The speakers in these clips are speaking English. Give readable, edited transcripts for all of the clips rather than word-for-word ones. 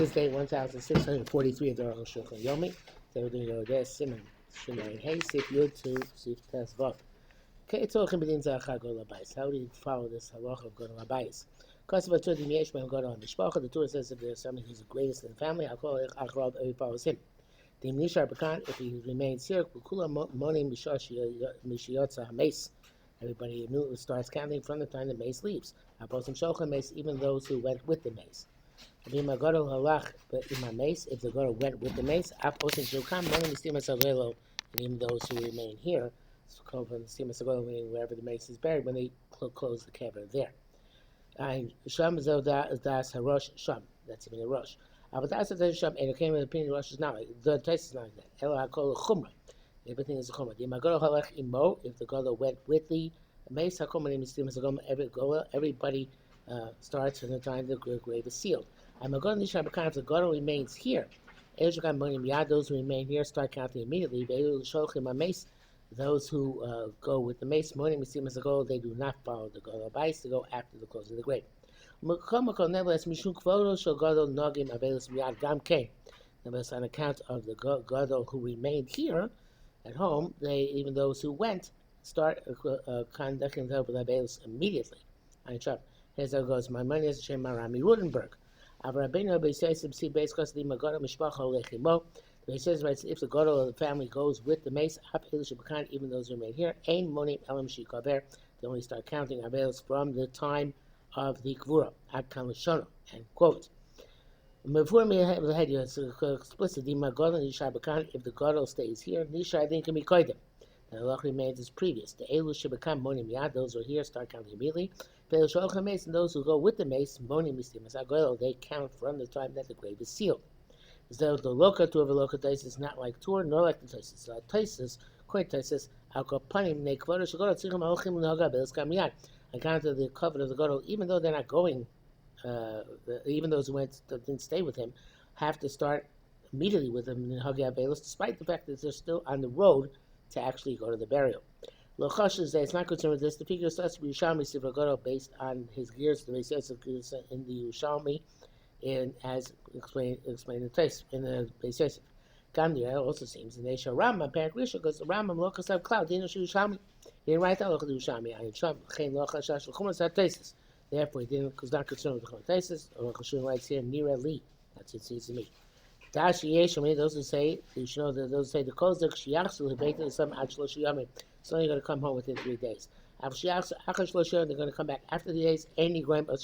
This day 1643 of the Arukh HaShulchan Yomi. They were doing Yoder Simon Shemay Hey Sif Yud to Sif Tes Vav. Okay, it's all Chimedin Zachar Go Labais. How do you follow this halacha of Go Labais? Because of a Tudim Yesh Ben Go on Mishpacha, the Torah says if there's somebody who's the greatest in the family, I'll call it Achrab, everybody follows him. The Nishar Bakan, if he remains here, Kula Monim Mishiyotza Hames. Everybody immediately starts counting from the time the mace leaves. Aposim Shochan Mace, even those who went with the mace. If the Gadol went with the mace, and even those who remain here, it's called from the meaning wherever the mace is buried, when they close the kever there. Sham das harosh sham. That's even a rosh. But that's the sham, and it came in the opinion rosh is not like the taste is not like that. Ela hakol chumra. Everything is a chumra. The Gadol halach imo. If the Gadol went with the mace, everybody starts from the time the grave is sealed. I'm going to Nishar Bakan if the Gadol remains here. Those who remain here start counting immediately. Those who go with the mace, they do not follow the Gadol Bais, they go after the close of the grave. Nevertheless, on account of the Gadol who remained here at home, even those who went, start conducting the immediately. Here's how it goes. My money is Shem Marami Rudenberg. The says writes if the Gadol of the family goes with the mace, even those who remain here, they only start counting Avelos from the time of the Kvura. End quote. It's explicit. If the Gadol stays here, Nisha I think can be koidem. The halach remains as previous. The Elu Shebekam Monim Yad, those who are here start counting immediately. And those who go with the mace, Monim Mistimas Agoel, they count from the time that the grave is sealed. So the Loka to over Loka Tais is not like Tur, nor like the Taisis. Taisis, quite Taisis, Alkopanim, Nekvoda Shagoda, Tzichem Alchim Naga, Belis Kamiyad. Account of the covenant of the Gadol, even though they're not going, even those who went didn't stay with him, have to start immediately with him in Hagya Belis, despite the fact that they're still on the road to actually go to the burial. Lochash is it's not concerned with this. The figure starts to be Yerushalmi Sifra Gadol based on his gears, the Beis Yosef in the Yerushalmi, and as explained in the Beis Yosef. Gamdir also seems in the Esha Rambam Parak because the Rambam Lochas have cloud. He didn't Yerushalmi. He didn't write that Lochas Yerushalmi. I Yisham Chen Lochash HaShulchan had Taisis. Therefore, he was not concerned with the Taisis. Arukh HaShulchan writes here Nira Li. That's what it seems to me. Dashi Yeshami, those who say, you should know that those who say the Kozak Shiachsu Hebeitin some Achlosh Yamim. It's only going to come home within 3 days. They're going to come back after 3 days. Any Graham and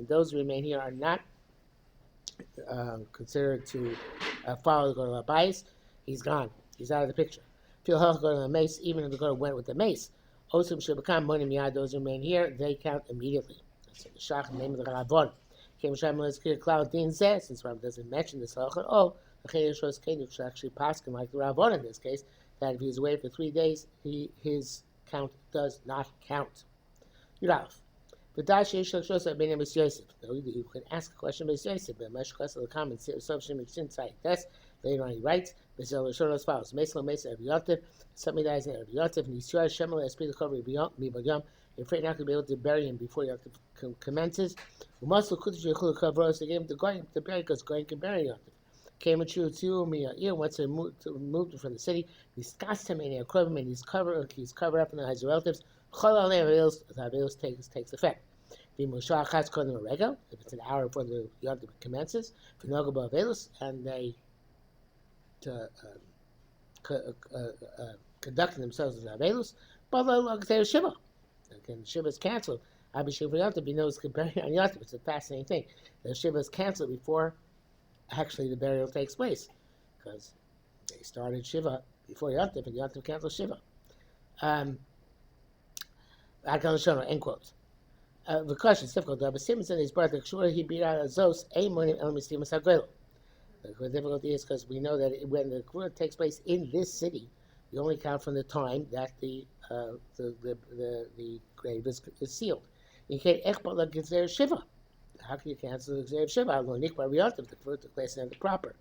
those who remain here are not considered to follow the Gadol Abayis. He's gone. He's out of the picture. Feel how go to the mace, even if the Gadol went with the mace. Osim should become Monim Yad. Those who remain here, they count immediately. That's the Shach, the name of the Ravon. Since Rav doesn't mention this halacha at all, the Chayei should actually paskin like the Ravon in this case, that if he's away for 3 days, his count does not count. Yudalef. You can ask a question by Yosef, but Meshkas of the comments assumption makes inside. That's later on he writes, Bezel Rishon as follows: Meslo Mesa Erev Yotiv, somebody dies in Erev Yotiv, and Yisrael Shemel Esprit the cover Mibayam. You're afraid not to be able to bury him before Yotiv commences. Umaslu Kudish Yechul Kavros. They gave him to bury because going can bury Yotiv. Came a true to me once he moved from the city. He discussed him and he covered him and he's covered up in his relatives. The Avelos takes effect. If it's an hour before the Yotiv commences, and they conducting themselves as Avelos, but Shiva. Again, Shiva is canceled. Abhishek for Yotiv, he knows comparing on Yotiv. It's a fascinating thing. The Shiva is canceled before actually the burial takes place, because they started Shiva before Yotiv, and Yotiv canceled Shiva. End quote. The question is difficult, but Simmons and his brother, sure he beat out Azos, a morning Elmistimas Agredo. The difficulty is because we know that when the Kvura takes place in this city, we only count from the time that the grave is sealed. You can't Echbala Gizzer Shiva. How can you cancel the Gizzer Shiva? Although Nikbar Yotiv, the Kvura took place in the proper.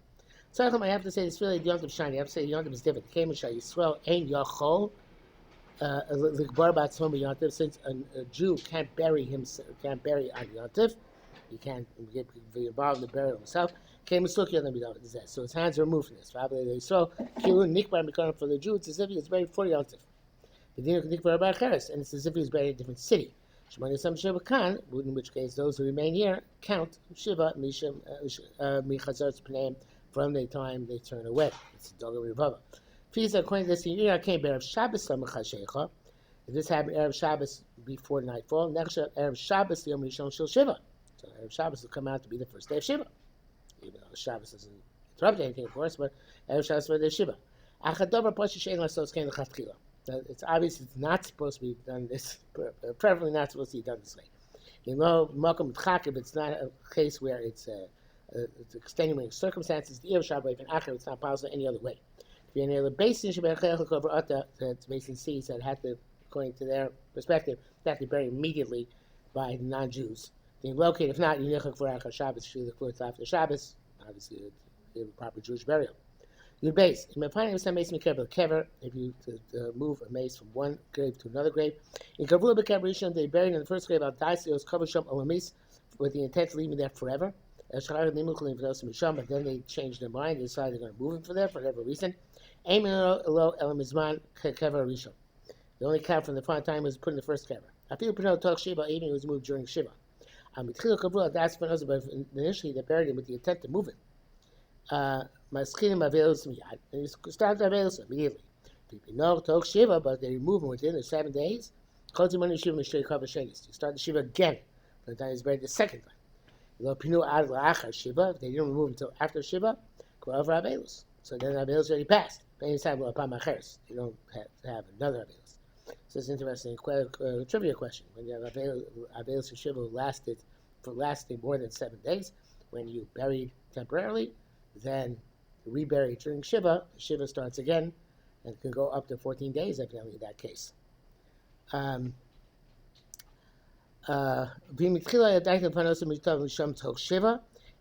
So I have to say this really the Yotiv shiny. I have to say the Yotiv is different. Came and Shai Yisrael Ein Yachol. Since a Jew can't bury on Yontif, he can't be involved in the burial himself. Came so his hands are removed from this. They saw Kilun Nikbar become for the Jews, it's as if he was buried 40 Yontif. And it's as if he was buried in a different city. In which case those who remain here count Shiva Michazar's Pneim from the time they turn away. It's a Dogger Rivava. Fees according to this year came Erev Shabbos Samachashecha. If this happened Erev Shabbos before nightfall, next Erev Shabbos Yom Rishon Shel Shiva. So Erev Shabbos will come out to be the first day of Shiva. Even though Shabbos doesn't interrupt anything, of course, but Erev Shabbos for the Shiva. Achadover Pasha Shein Lasos Kein L'Chatchila. It's obvious it's not supposed to be done this, preferably not supposed to be done this way. You know, Malcolm Chakiv, it's not a case where it's extenuating circumstances. The Erev Shabbos, even Achav, it's not possible any other way. If you're near the basin, the basin sees that had to, according to their perspective, they have to be buried immediately by the non-Jews. Being located, if not, you nichak for Arukh HaShulchan, you look for after Shabbos, obviously, you have a proper Jewish burial. Your base. You may find some mace kever if you move a mace from one grave to another grave. In Kavua Bekev they buried in the first grave al Daisios cover sham olamis with the intent of leaving there forever. But then they changed their mind, they decided they're going to move him for there for whatever reason. The only count from the final time was put in the first kever. I feel Pinot talk Shiva even was moved during Shiva. Initially they buried him with the intent to move him. And he started to avail immediately. People know talk Shiva, but they remove him within the 7 days. You start the Shiva again. By the time he's buried the second time. If they didn't remove him until after Shiva, so then Avelus already passed. You don't have another Avelus. So it's interesting trivia question. When you have Avelus for Shiva lasting more than 7 days, when you buried temporarily, then reburied during Shiva, Shiva starts again and can go up to 14 days, evidently, in that case.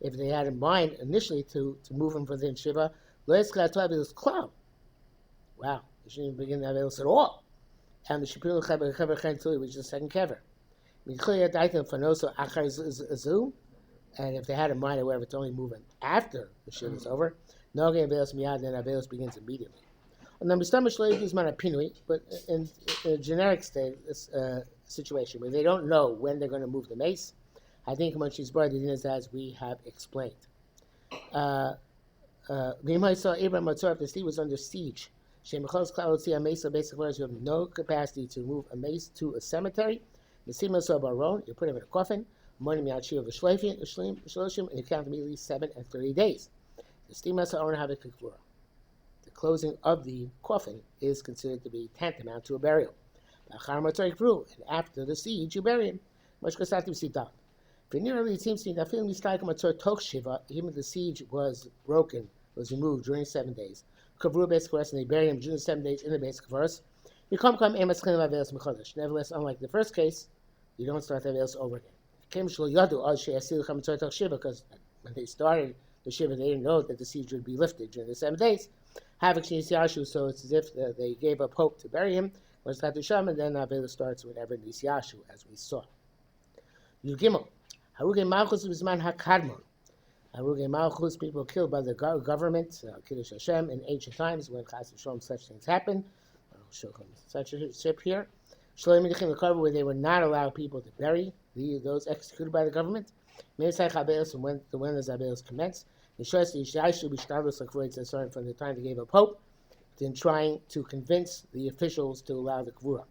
If they had in mind initially to move him within Shiva, wow, they shouldn't even begin the Avelus at all. And the Shapiro Chaber Chen Tuli, which is the second kever. And if they had in mind, however, to only move him after the Shiva is over, no game Avelus miyad, then Avelus begins immediately. But in a generic situation where they don't know when they're going to move the mace, I think when she's brought it in as we have explained. Abraham Matzor, if the city was under siege, you have no capacity to move a mace to a cemetery. You put him in a coffin, and you count immediately 7 and 30 days. The closing of the coffin is considered to be tantamount to a burial. And after the siege, you bury him. It seems to me that even the siege was broken, was removed during 7 days. And they buried him during 7 days in the base kavaros. Nevertheless, unlike the first case, you don't start the Avelus over again. Because when they started the Shiva, they didn't know that the siege would be lifted during the 7 days. So it's as if they gave up hope to bury him. And then Avelus starts whenever Nisyashu, as we saw. Yugimel. Haruge Malchus Bisman HaKadmon. Haruge Malchus, people killed by the government, Kiddush Hashem, in ancient times when Chas v'Shalom such things happen. I'll show him such a ship here. Where they would not allow people to bury those executed by the government. When does Avelus commence? Starting from the time they gave up hope, in trying to convince the officials to allow the Kvura.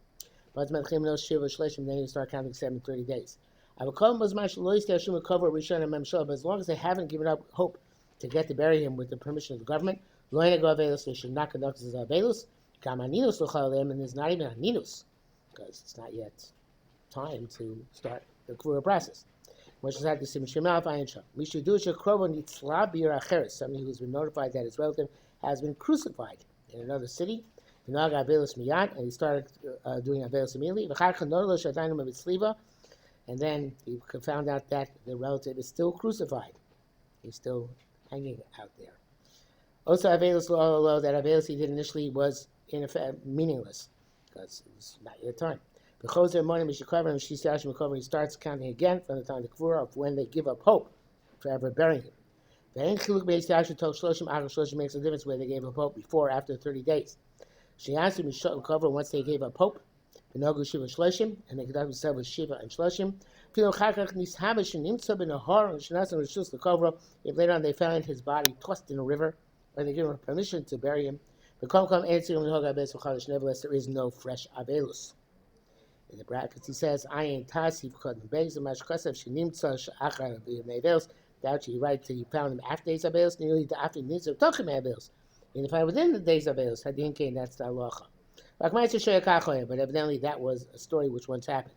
Then you start counting 7 and 30 days. But as long as they haven't given up hope to get to bury him with the permission of the government, they should not conduct his Avelus, and there's not even a Ninus, because it's not yet time to start the Kvura process. Somebody who's been notified that his relative has been crucified in another city, and he started doing Avelus immediately. And then he found out that the relative is still crucified. He's still hanging out there. Also, Avelus that Avelus he did initially was in effect meaningless because it's not your time. Because their morning, he starts counting again from the time of the Kvura of when they give up hope for ever burying him. The Ein Chiluk Beis Yashu told Shloshim Achar Shloshim makes a difference whether they gave up hope before or after 30 days. She asked him to cover once they gave up hope. Benogu Shiva Shloshim, and they conduct themselves with Shiva and Shloshim. If later on they found his body tossed in a river, or they give him permission to bury him, nevertheless there is no fresh Avelus. In the brackets he says, Ayin Tasif Kodm Beis Mashkasev Shinimtza Shachar Avelus. That you write till you found him after days of Avelus, and you need to after days of Tochim Avelus. And if I within the days of Avelus, Hadin Kain, that's the halacha. But evidently that was a story which once happened.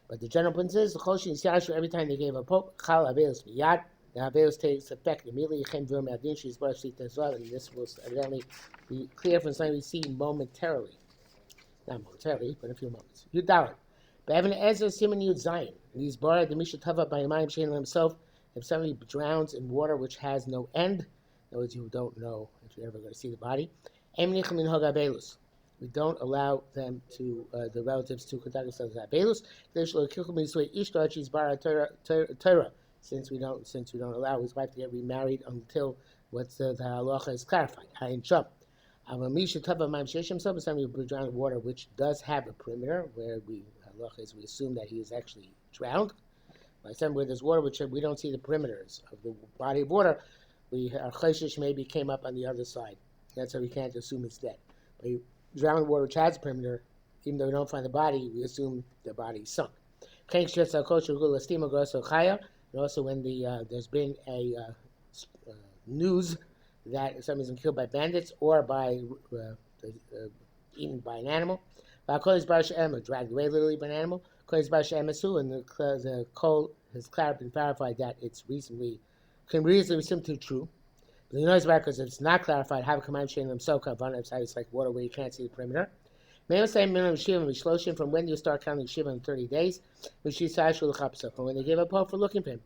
But the general principle is the Choshin Yashu, every time they gave a pope, Chal Avelus Miyad, the Avelus takes effect immediately. And this will evidently be clear from something we see momentarily. Not momentarily, but in a few moments. Yudalit. But Evan Ezra Simon Yud Zion. And he's borrowed the Mishatava by Yamayim Shein himself. If somebody drowns in water which has no end, in other words, you don't know if you're ever going to see the body. We don't allow them to, the relatives, to conduct themselves as Abelus. Since we don't allow his wife to get remarried until the halacha is clarified. Somebody who drowned in water which does have a perimeter, where we assume that he is actually drowned. By some where there's water which we don't see the perimeters of the body of water, our cheshish maybe came up on the other side. That's why we can't assume it's dead. But drowned in water which has a perimeter, even though we don't find the body, we assume the body is sunk. And also when there's been a news that somebody's been killed by bandits or by eaten by an animal, dragged away literally by an animal, and the coal has been clarified that it's can reasonably be simply true. But the noise because if it's not clarified, have a command chain themselves it's like water where you can't see the perimeter. From when you start counting Shiva in 30 days, from when they give up hope for looking for him.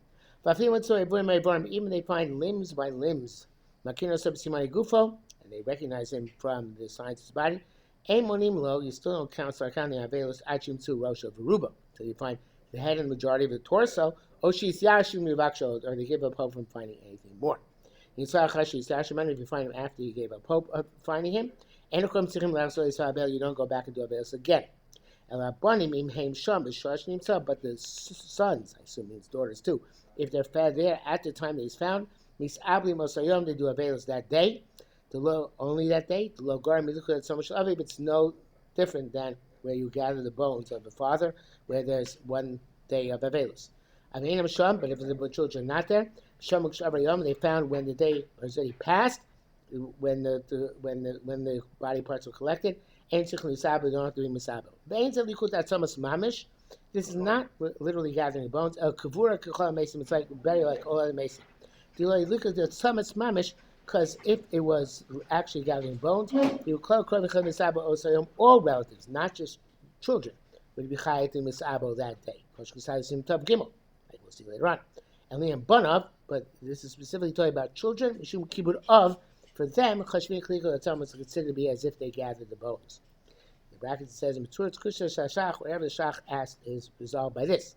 Even they find limbs by limbs, and they recognize him from the signs of his body. You still don't start counting Avelus Achim to Rosh of Aruba. So you find the head and the majority of the torso, or they give up hope from finding anything more. If you find him after you gave up hope of finding him, you don't go back and do Avelus again. But the sons, I assume means daughters too, if they're found there at the time that he's found, they do Avelus that day, only that day. It's no different than where you gather the bones of the father, where there's one day of Avelus. But if the children are not there, they found when the day was already passed, when the body parts were collected, they don't have to be misabel. This is not literally gathering bones. It's like bury like all other mason. Look at the tzamas mamish, because if it was actually gathering bones, you would call all relatives, not just children, would be chayav in misabel that day. Like we'll see later on. And Liam Bunav, but this is specifically talking about children. Mishum kibud of, for them, chashvin kliko atam is considered to be as if they gathered the bones. The bracket says in Matur Kusha Shashach, wherever the Shach asked is resolved by this.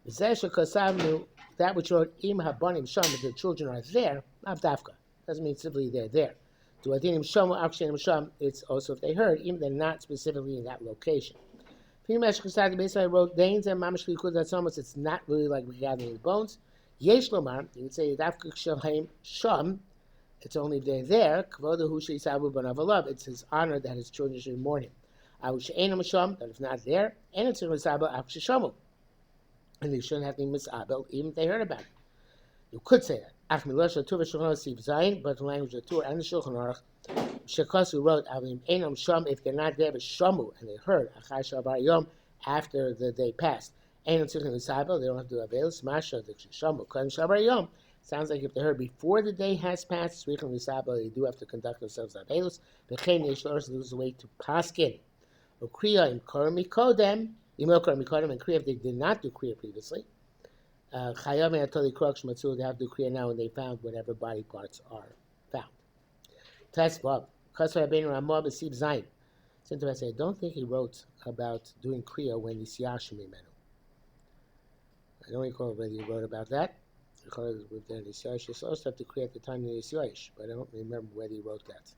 That which wrote im habanim sham, the children are there, not dafka. Doesn't mean simply they're there. To adinim sham akshenim sham, it's also if they heard, even they're not specifically in that location. Basically, I wrote Danes and Mamish Likud. That's almost. It's not really like we're gathering the bones. Yesh Lomar, you would say Dafka Shalheim Sham. It's only if they're there. Kvoda Husha Isabu Banavalav. It's his honor that his children should mourn him. Avush Einam Sham, that if not there, and it's in Misabel Akshishamu. And they shouldn't have to be Misabel even if they heard about it. You could say that. Ach Milosha Tuva Shulchan Siv Zayin, but the language of Tur and the Shulchan Aruch. Shekasu wrote, Avim Einam Sham, if they're not there, but Shamu, and they heard, Achai Shabar Yom, after the day passed. Einam Tzichin Misabel, they don't have to do Avelus, Masha, the Shamu, Khan Shabar Yom. Sounds like if they heard before the day has passed, Tzichin Misabel, they do have to conduct themselves Avelus. Bechein Yesh Loris, there's a way to paskin. Ukriya in Koram Mikodem, Imel Koram Mikodem, and Kriya, if they did not do Kriya previously. Chayav and Atoli Krok Shmatzu, they have to do Kriya now when they found whatever body parts are found. Test Bob. So It's interesting. I don't think he wrote about doing Kriya when he's Yashim Menu. I don't recall whether he wrote about that. Because with the Nisyash, you also have to create the time in Nisyash, but I don't remember whether he wrote that.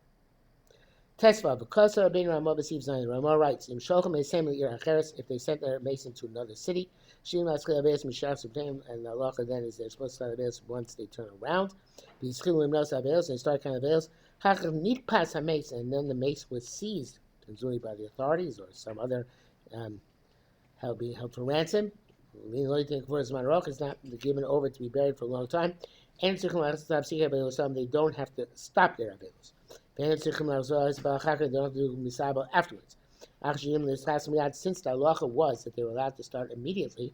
Tesva, because of being Ramah receives Zion, Ramah writes, Im Sholchem Esem L'ir Acheres, if they sent their mason to another city, Shim Laskei Abeis Mishach Subtain, and the halacha then is they're supposed to start Abeis once they turn around. B'Yischilu Im Nos Abeis, they start kind of Abeis. Hachar Nitpas HaMace, and then the mace was seized, presumably by the authorities or some other being held for ransom. The only thing for is Arukh is not given over to be buried for a long time. And they don't have to stop their Abeis. They don't have to do misabel afterwards. Since the halacha was that they were allowed to start immediately,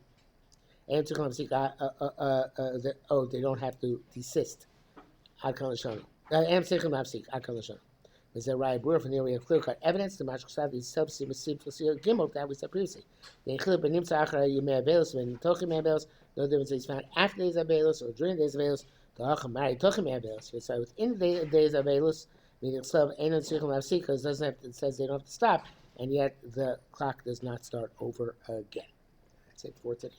they don't have to desist. There's a Raya Brewer from the area of clear-cut evidence. The Mashal Sad is substitute Gimel that we said previously. The Echilip and Nimsa Achara Yumei Abelos when Tochim Abelos. No difference is found after days of Abelos or during days of Abelos. The Hacham married Tochim Abelos. It's within the days of Abelos. Meaning Slav Einon Tzrichim Lafsik because it says they don't have to stop, and yet the clock does not start over again. That's it for today.